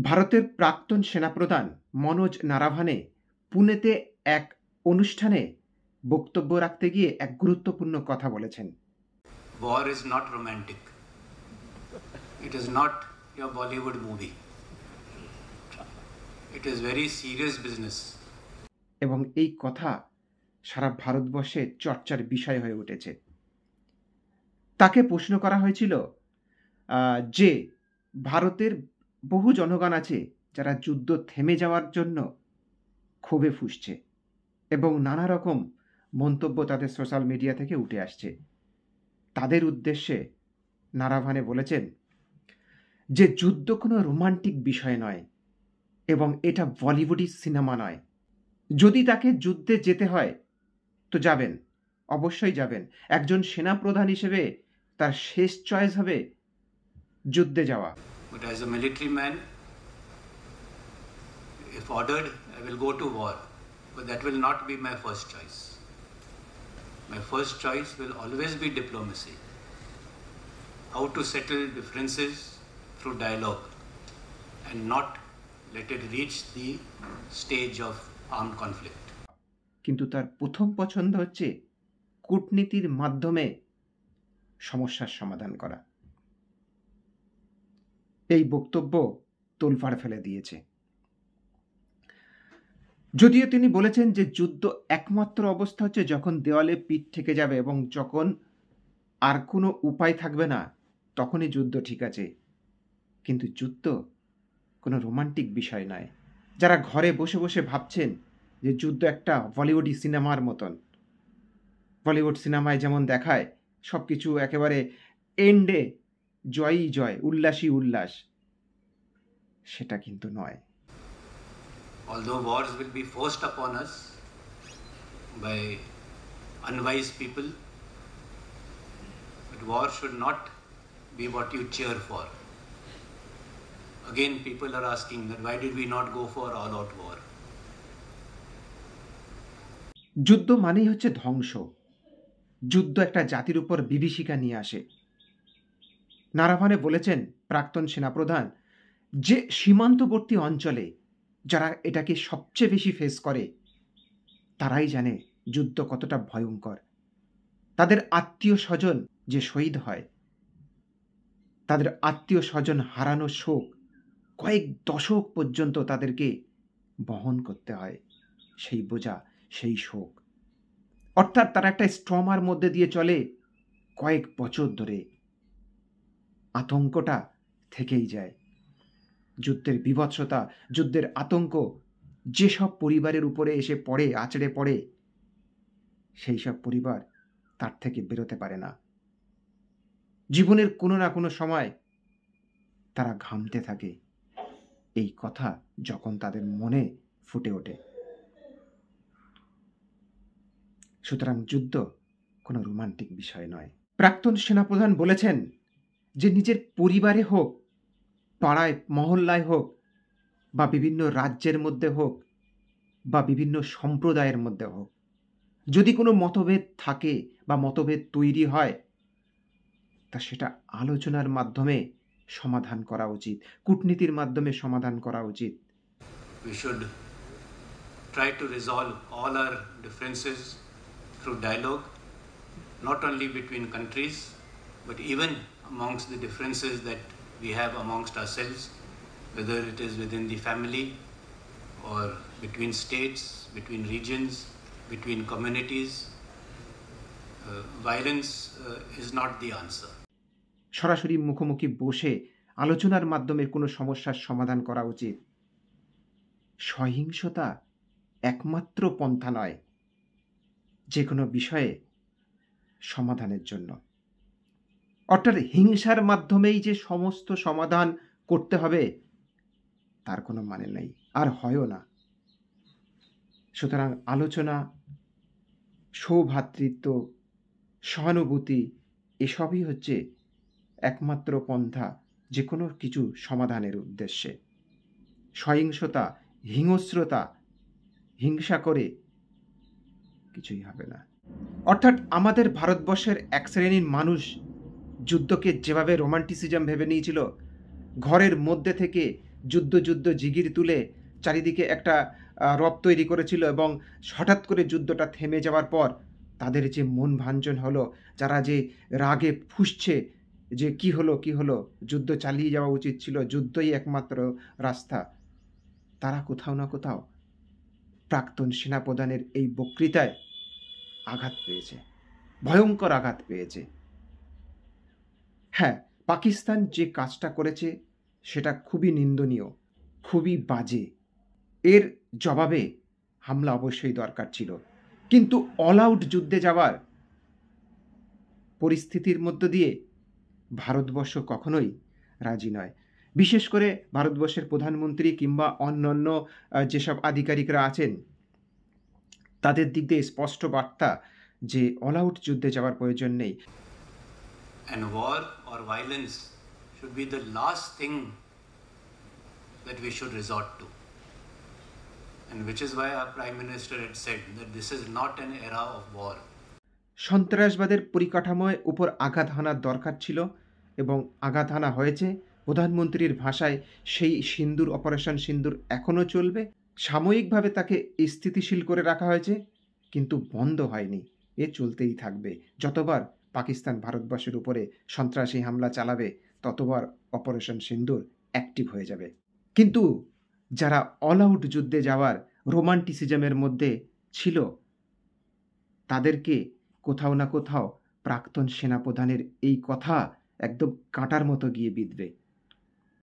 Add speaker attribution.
Speaker 1: ভারতের প্রাক্তন সেনাপ্রধান মনোজ নারাভানে পুনেতে এক অনুষ্ঠানে বক্তব্য রাখতে গিয়ে এক গুরুত্বপূর্ণ কথা বলেছেন।
Speaker 2: War is not romantic. It is not your Bollywood movie. It is very serious business.
Speaker 1: এবং এই কথা সারা ভারতবর্ষে চর্চার বিষয় হয়ে উঠেছে। তাকে প্রশ্ন করা হয়েছিল যে ভারতের বহু জনগণ আছে যারা যুদ্ধ থেমে যাওয়ার জন্য ক্ষোভে ফুঁসছে এবং নানা রকম মন্তব্য তাদের সোশ্যাল মিডিয়া থেকে উঠে আসছে। তাদের উদ্দেশ্যে নারাভানে বলেছেন যে যুদ্ধ কোনো রোমান্টিক বিষয় নয় এবং এটা বলিউডি সিনেমা নয়। যদি তাকে যুদ্ধে যেতে হয় তো যাবেন, অবশ্যই যাবেন। একজন সেনাপ্রধান হিসেবে তার শেষ চয়েস হবে যুদ্ধে যাওয়া।
Speaker 2: But as a military man, if ordered, I will go to war. But that will not be my first choice. My first choice will always be diplomacy. How to settle differences through dialogue and not let it reach the stage of armed conflict.
Speaker 1: কিন্তু তার প্রথম পছন্দ হচ্ছে কূটনীতির মাধ্যমে সমস্যার সমাধান করা। এই বক্তব্য তোলপাড় ফেলে দিয়েছে। যদিও তিনি বলেছেন যে যুদ্ধ একমাত্র অবস্থা হচ্ছে যখন দেওয়ালে পিঠ ঠেকে যাবে এবং যখন আর কোনো উপায় থাকবে না, তখনই যুদ্ধ ঠিক আছে। কিন্তু যুদ্ধ কোনো রোমান্টিক বিষয় নয়। যারা ঘরে বসে বসে ভাবছেন যে যুদ্ধ একটা বলিউডি সিনেমার মতন, বলিউড সিনেমায় যেমন দেখায় সব কিছু একেবারে এন্ডে জয়ই জয়, উল্লাসই উল্লাস, সেটা কিন্তু নয়।
Speaker 2: Although wars will be forced upon us by unwise people, but war should not be what you cheer for. Again, people are asking that why did we not go for all-out war?
Speaker 1: যুদ্ধ মানেই হচ্ছে ধ্বংস। যুদ্ধ একটা জাতির উপর বিভীষিকা নিয়ে আসে। নারাভানে বলেছেন, প্রাক্তন সেনাপ্রধান, যে সীমান্তবর্তী অঞ্চলে যারা এটাকে সবচেয়ে বেশি ফেস করে তারাই জানে যুদ্ধ কতটা ভয়ঙ্কর। তাদের আত্মীয় স্বজন যে শহীদ হয়, তাদের আত্মীয় স্বজন হারানোর শোক কয়েক দশক পর্যন্ত তাদেরকে বহন করতে হয়, সেই বোঝা, সেই শোক। অর্থাৎ তারা একটা স্ট্রমার মধ্যে দিয়ে চলে কয়েক বছর ধরে। আতঙ্কটা থেকেই যায়। যুদ্ধের বীভৎসতা, যুদ্ধের আতঙ্ক যেসব পরিবারের উপরে এসে পড়ে, আছড়ে পড়ে, সেই সব পরিবার তার থেকে বেরোতে পারে না। জীবনের কোনো না কোনো সময় তারা ঘামতে থাকে এই কথা যখন তাদের মনে ফুটে ওঠে। সুতরাং যুদ্ধ কোনো রোমান্টিক বিষয় নয়। প্রাক্তন সেনাপ্রধান বলেছেন যে নিজের পরিবারে হোক, পাড়ায় মহল্লায় হোক, বা বিভিন্ন রাজ্যের মধ্যে হোক, বা বিভিন্ন সম্প্রদায়ের মধ্যে হোক, যদি কোনো মতভেদ থাকে বা মতভেদ তৈরি হয়, তা সেটা আলোচনার মাধ্যমে সমাধান করা উচিত, কূটনীতির মাধ্যমে সমাধান করা উচিত।
Speaker 2: We should try to resolve all our differences through dialogue, not only between countries, but even amongst the differences that we have amongst ourselves, whether it is within the family or between states, between regions, between communities. Violence is not the answer.
Speaker 1: সরাসরি মুখোমুখি বসে আলোচনার মাধ্যমে কোনো সমস্যার সমাধান করা উচিত। সহিংসতা একমাত্র পন্থা নয় যে কোনো বিষয়ে সমাধানের জন্য। অর্থাৎ হিংসার মাধ্যমেই যে সমস্ত সমাধান করতে হবে তার কোনো মানে নেই, আর হয়ও না। সুতরাং আলোচনা, সৌভ্রাতৃত্ব, সহানুভূতি এসবই হচ্ছে একমাত্র পন্থা যে কোনো কিছু সমাধানের উদ্দেশ্যে। সহিংসতা, হিংস্রতা, হিংসা করে কিছুই হবে না। অর্থাৎ আমাদের ভারতবর্ষের এক শ্রেণীর মানুষ যুদ্ধকে যেভাবে রোমান্টিসিজম ভেবে নিয়েছিল, ঘরের মধ্যে থেকে যুদ্ধ যুদ্ধ জিগির তুলে চারিদিকে একটা রব তৈরি করেছিল, এবং হঠাৎ করে যুদ্ধটা থেমে যাওয়ার পর তাদের যে মন ভাঞ্জন হলো, যারা যে রাগে ফুঁসছে যে কি হলো কি হলো, যুদ্ধ চালিয়ে যাওয়া উচিত ছিল, যুদ্ধই একমাত্র রাস্তা, তারা কোথাও না কোথাও প্রাক্তন সেনাপ্রধানের এই বক্তৃতায় আঘাত পেয়েছে, ভয়ঙ্কর আঘাত পেয়েছে। হ্যাঁ, পাকিস্তান যে কাজটা করেছে সেটা খুবই নিন্দনীয়, খুবই বাজে। এর জবাবে হামলা অবশ্যই দরকার ছিল, কিন্তু অল আউট যুদ্ধে যাওয়ার পরিস্থিতির মধ্য দিয়ে ভারতবর্ষ কখনোই রাজি নয়। বিশেষ করে ভারতবর্ষের প্রধানমন্ত্রী কিংবা অন্যান্য যেসব আধিকারিকরা আছেন, তাদের দিক দিয়ে স্পষ্ট বার্তা যে অল আউট যুদ্ধে যাওয়ার প্রয়োজন নেই।
Speaker 2: And war or violence should be the last thing that we should resort to. And which is why our Prime Minister had said that this is not an era of war.
Speaker 1: সন্ত্রাসবাদের পরিকাঠামোর উপর আঘাত হানার দরকার ছিল, এবং আঘাত হানা হয়েছে। প্রধানমন্ত্রীর ভাষায় সেই সিন্দুর, অপারেশন সিন্দুর এখনও চলবে। সাময়িকভাবে তাকে স্থিতিশীল করে রাখা হয়েছে, কিন্তু বন্ধ হয়নি, এ চলতেই থাকবে। যতবার পাকিস্তান ভারতবর্ষের উপরে সন্ত্রাসী হামলা চালাবে, ততবার অপারেশন সিন্দুর অ্যাক্টিভ হয়ে যাবে। কিন্তু যারা অল আউট যুদ্ধে যাওয়ার রোমান্টিসিজমের মধ্যে ছিল, তাদেরকে কোথাও না কোথাও প্রাক্তন সেনাপ্রধানের এই কথা একদম কাঁটার মতো গিয়ে বিঁধবে।